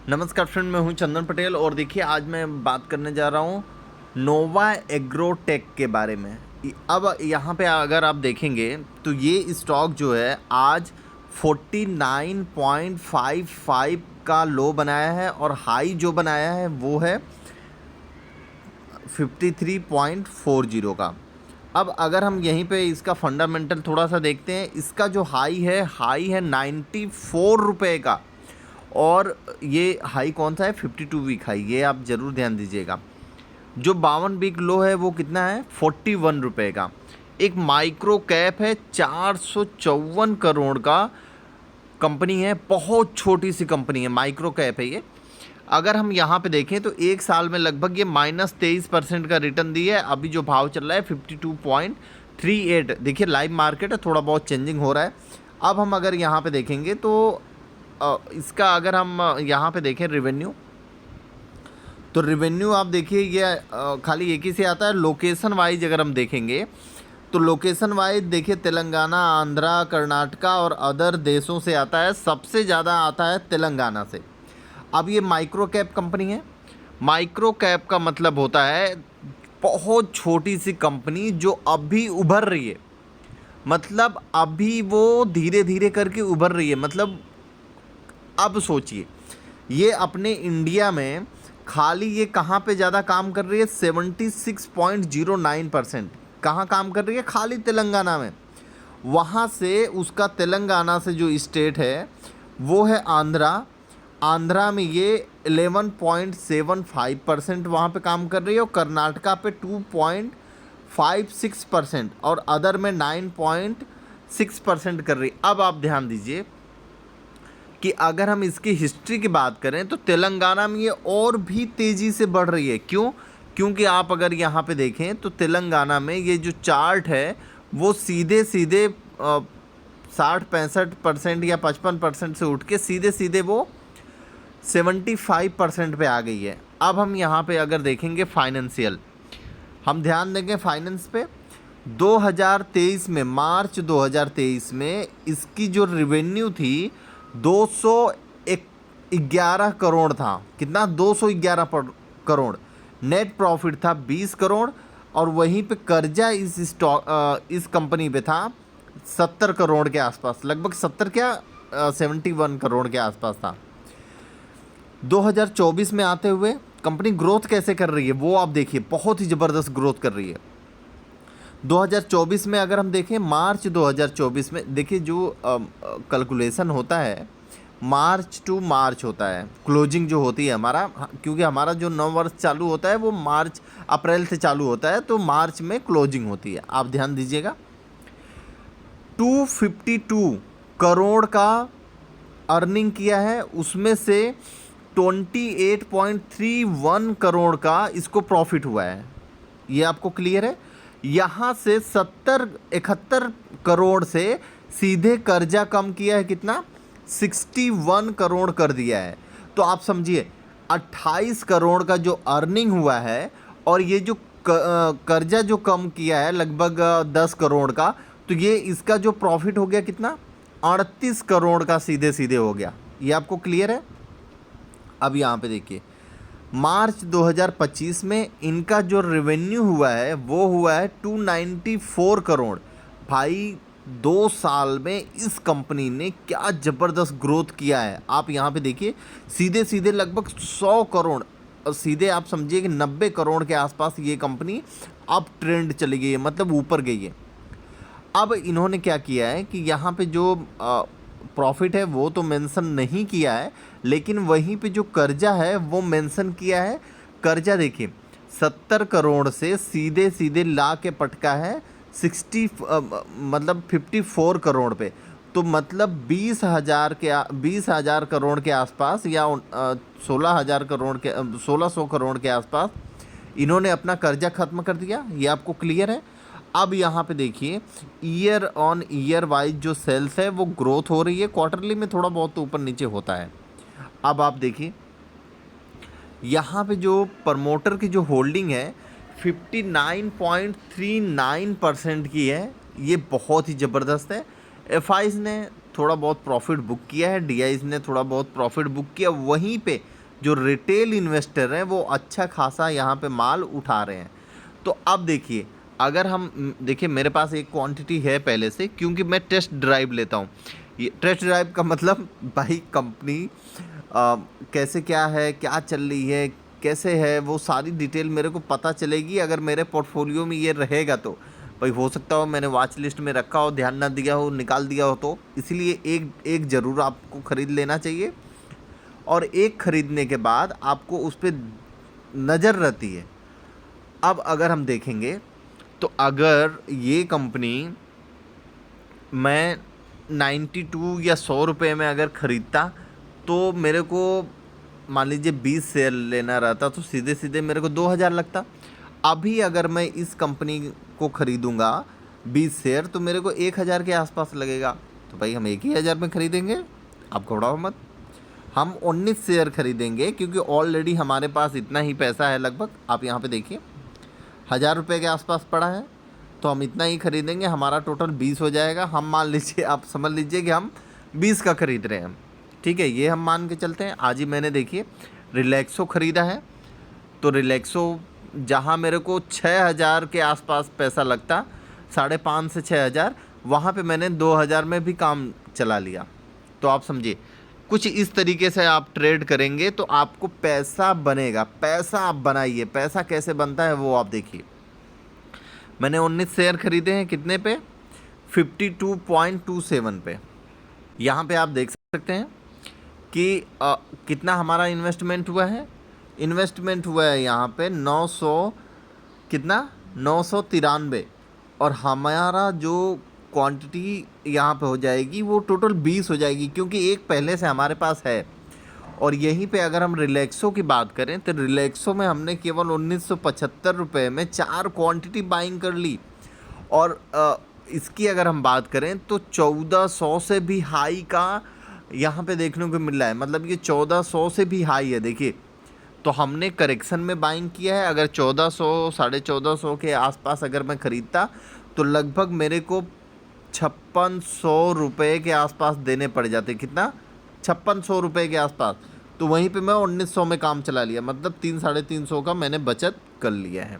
नमस्कार फ्रेंड, मैं हूं चंदन पटेल और देखिए आज मैं बात करने जा रहा हूं नोवा एग्रोटेक के बारे में। अब यहां पे अगर आप देखेंगे तो ये स्टॉक जो है आज 49.55 का लो बनाया है और हाई जो बनाया है वो है 53.40 का। अब अगर हम यहीं पे इसका फंडामेंटल थोड़ा सा देखते हैं, इसका जो हाई है 94 रुपये का। और ये हाई कौन सा है? 52 वीक हाई, ये आप ज़रूर ध्यान दीजिएगा। जो 52 वीक लो है वो कितना है? 41 रुपये का। एक माइक्रो कैप है, 454 करोड़ का कंपनी है, बहुत छोटी सी कंपनी है, माइक्रो कैप है ये। अगर हम यहाँ पे देखें तो एक साल में लगभग ये -23% का रिटर्न दी है। अभी जो भाव चल रहा है 52.38। देखिए लाइव मार्केट है, थोड़ा बहुत चेंजिंग हो रहा है। अब हम अगर यहाँ पे देखेंगे तो इसका अगर हम यहाँ पे देखें रेवेन्यू, तो रेवेन्यू आप देखिए ये खाली एक ही से आता है। लोकेशन वाइज अगर हम देखेंगे तो लोकेशन वाइज देखिए तेलंगाना, आंध्रा, कर्नाटका और अदर देशों से आता है। सबसे ज़्यादा आता है तेलंगाना से। अब ये माइक्रो कैप कंपनी है। माइक्रो कैप का मतलब होता है बहुत छोटी सी कंपनी जो अभी उभर रही है। मतलब अभी वो धीरे धीरे करके उभर रही है। मतलब अब सोचिए, ये अपने इंडिया में खाली ये कहाँ पे ज़्यादा काम कर रही है? 76.09%। कहाँ काम कर रही है? खाली तेलंगाना में। वहाँ से उसका तेलंगाना से जो स्टेट है वो है आंध्रा। आंध्रा में ये 11.75% वहाँ पे काम कर रही है और कर्नाटका पे 2.56% और अदर में 9.6% कर रही है। अब आप ध्यान दीजिए कि अगर हम इसकी हिस्ट्री की बात करें तो तेलंगाना में ये और भी तेज़ी से बढ़ रही है। क्यों? क्योंकि आप अगर यहाँ पे देखें तो तेलंगाना में ये जो चार्ट है वो सीधे सीधे 60-65% या 55% से उठ के सीधे सीधे वो 75% पे आ गई है। अब हम यहाँ पे अगर देखेंगे फाइनेंशियल, हम ध्यान देंगे फाइनेंस पे। 2023 में, मार्च 2023 में इसकी जो रेवेन्यू थी 211 करोड़ था। कितना? 211 करोड़। नेट प्रॉफिट था 20 करोड़ और वहीं पे कर्जा इस कंपनी पे था 70 करोड़ के आसपास, लगभग 70 क्या 71 करोड़ के आसपास था। 2024 में आते हुए कंपनी ग्रोथ कैसे कर रही है वो आप देखिए, बहुत ही ज़बरदस्त ग्रोथ कर रही है। 2024 में अगर हम देखें, मार्च 2024 में देखिए जो कैलकुलेशन होता है मार्च टू मार्च होता है, क्लोजिंग जो होती है हमारा, क्योंकि हमारा जो नव वर्ष चालू होता है वो मार्च अप्रैल से चालू होता है, तो मार्च में क्लोजिंग होती है। आप ध्यान दीजिएगा, 252 करोड़ का अर्निंग किया है, उसमें से 28.31 करोड़ का इसको प्रॉफिट हुआ है। ये आपको क्लियर है? यहाँ से 71 करोड़ से सीधे कर्जा कम किया है। कितना? 61 करोड़ कर दिया है। तो आप समझिए 28 करोड़ का जो अर्निंग हुआ है और ये जो कर्जा जो कम किया है लगभग 10 करोड़ का, तो ये इसका जो प्रॉफिट हो गया कितना? 38 करोड़ का सीधे सीधे हो गया। ये आपको क्लियर है? अब यहाँ पे देखिए, मार्च 2025 में इनका जो रेवेन्यू हुआ है वो हुआ है 294 करोड़। भाई 2 साल में इस कंपनी ने क्या ज़बरदस्त ग्रोथ किया है। आप यहाँ पे देखिए, सीधे सीधे लगभग 100 करोड़ और सीधे आप समझिए कि 90 करोड़ के आसपास ये कंपनी अप ट्रेंड चली गई है, मतलब ऊपर गई है। अब इन्होंने क्या किया है कि यहाँ पे जो प्रॉफिट है वो तो मेंशन नहीं किया है, लेकिन वहीं पे जो कर्जा है वो मेंशन किया है। कर्जा देखिए 70 करोड़ से सीधे सीधे ला के पटका है 54 करोड़ पे। तो मतलब 20,000 करोड़ के आसपास या 16,000 करोड़ के 1600 करोड़ के आसपास इन्होंने अपना कर्जा ख़त्म कर दिया। ये आपको क्लियर है? अब यहाँ पे देखिए, ईयर ऑन ईयर वाइज जो सेल्स है वो ग्रोथ हो रही है। क्वार्टरली में थोड़ा बहुत तो ऊपर नीचे होता है। अब आप देखिए यहाँ पे जो प्रमोटर की जो होल्डिंग है 59.39% की है। ये बहुत ही ज़बरदस्त है। एफआईज ने थोड़ा बहुत प्रॉफिट बुक किया है, डीआईज ने थोड़ा बहुत प्रॉफिट बुक किया, वहीं पे जो रिटेल इन्वेस्टर हैं वो अच्छा खासा यहाँ पे माल उठा रहे हैं। तो अब देखिए, अगर हम देखिए मेरे पास एक क्वांटिटी है पहले से, क्योंकि मैं टेस्ट ड्राइव लेता हूँ। ये टेस्ट ड्राइव का मतलब भाई कंपनी कैसे क्या है, क्या चल रही है, कैसे है, वो सारी डिटेल मेरे को पता चलेगी अगर मेरे पोर्टफोलियो में ये रहेगा तो। भाई हो सकता हो मैंने वॉच लिस्ट में रखा हो, ध्यान ना दिया हो, निकाल दिया हो, तो इसलिए एक ज़रूर आपको ख़रीद लेना चाहिए। और एक ख़रीदने के बाद आपको उस पर नज़र रहती है। अब अगर हम देखेंगे तो अगर ये कंपनी मैं 92 या 100 रुपये में अगर ख़रीदता तो मेरे को मान लीजिए 20 शेयर लेना रहता तो सीधे सीधे मेरे को 2000 लगता। अभी अगर मैं इस कंपनी को ख़रीदूँगा 20 शेयर तो मेरे को 1000 के आसपास लगेगा। तो भाई हम 1000 में ख़रीदेंगे, आप घबराओ मत। हम 19 शेयर ख़रीदेंगे क्योंकि ऑलरेडी हमारे पास इतना ही पैसा है लगभग। आप यहाँ पे देखिए 1000 रुपये के आसपास पड़ा है, तो हम इतना ही ख़रीदेंगे, हमारा टोटल 20 हो जाएगा। हम मान लीजिए, आप समझ लीजिए कि हम 20 का ख़रीद रहे हैं, ठीक है, ये हम मान के चलते हैं। आज ही मैंने देखिए रिलैक्सो ख़रीदा है, तो रिलैक्सो जहाँ मेरे को 6000 के आसपास पैसा लगता, 5.5 से 6000, वहाँ पे मैंने 2000 में भी काम चला लिया। तो आप समझिए कुछ इस तरीके से आप ट्रेड करेंगे तो आपको पैसा बनेगा। पैसा आप बनाइए, पैसा कैसे बनता है वो आप देखिए। मैंने 19 शेयर ख़रीदे हैं, कितने पे? 52.27 पे। यहाँ पे आप देख सकते हैं कि कितना हमारा इन्वेस्टमेंट हुआ है। इन्वेस्टमेंट हुआ है यहाँ पे 900 कितना 993, और हमारा जो क्वांटिटी यहाँ पे हो जाएगी वो टोटल 20 हो जाएगी, क्योंकि एक पहले से हमारे पास है। और यहीं पे अगर हम रिलैक्सो की बात करें तो रिलैक्सो में हमने केवल 1975 रुपये में 4 क्वांटिटी बाइंग कर ली। और इसकी अगर हम बात करें तो 1400 से भी हाई का यहाँ पे देखने को मिल रहा है, मतलब ये 1400 से भी हाई है। देखिए, तो हमने करेक्शन में बाइंग किया है। अगर 1400 1450 के आसपास अगर मैं ख़रीदता तो लगभग मेरे को 5600 रुपये के आसपास देने पड़ जाते। कितना? 5600 रुपये के आसपास। तो वहीं पे मैं 1900 में काम चला लिया, मतलब 300 साढ़े 300 का मैंने बचत कर लिया है।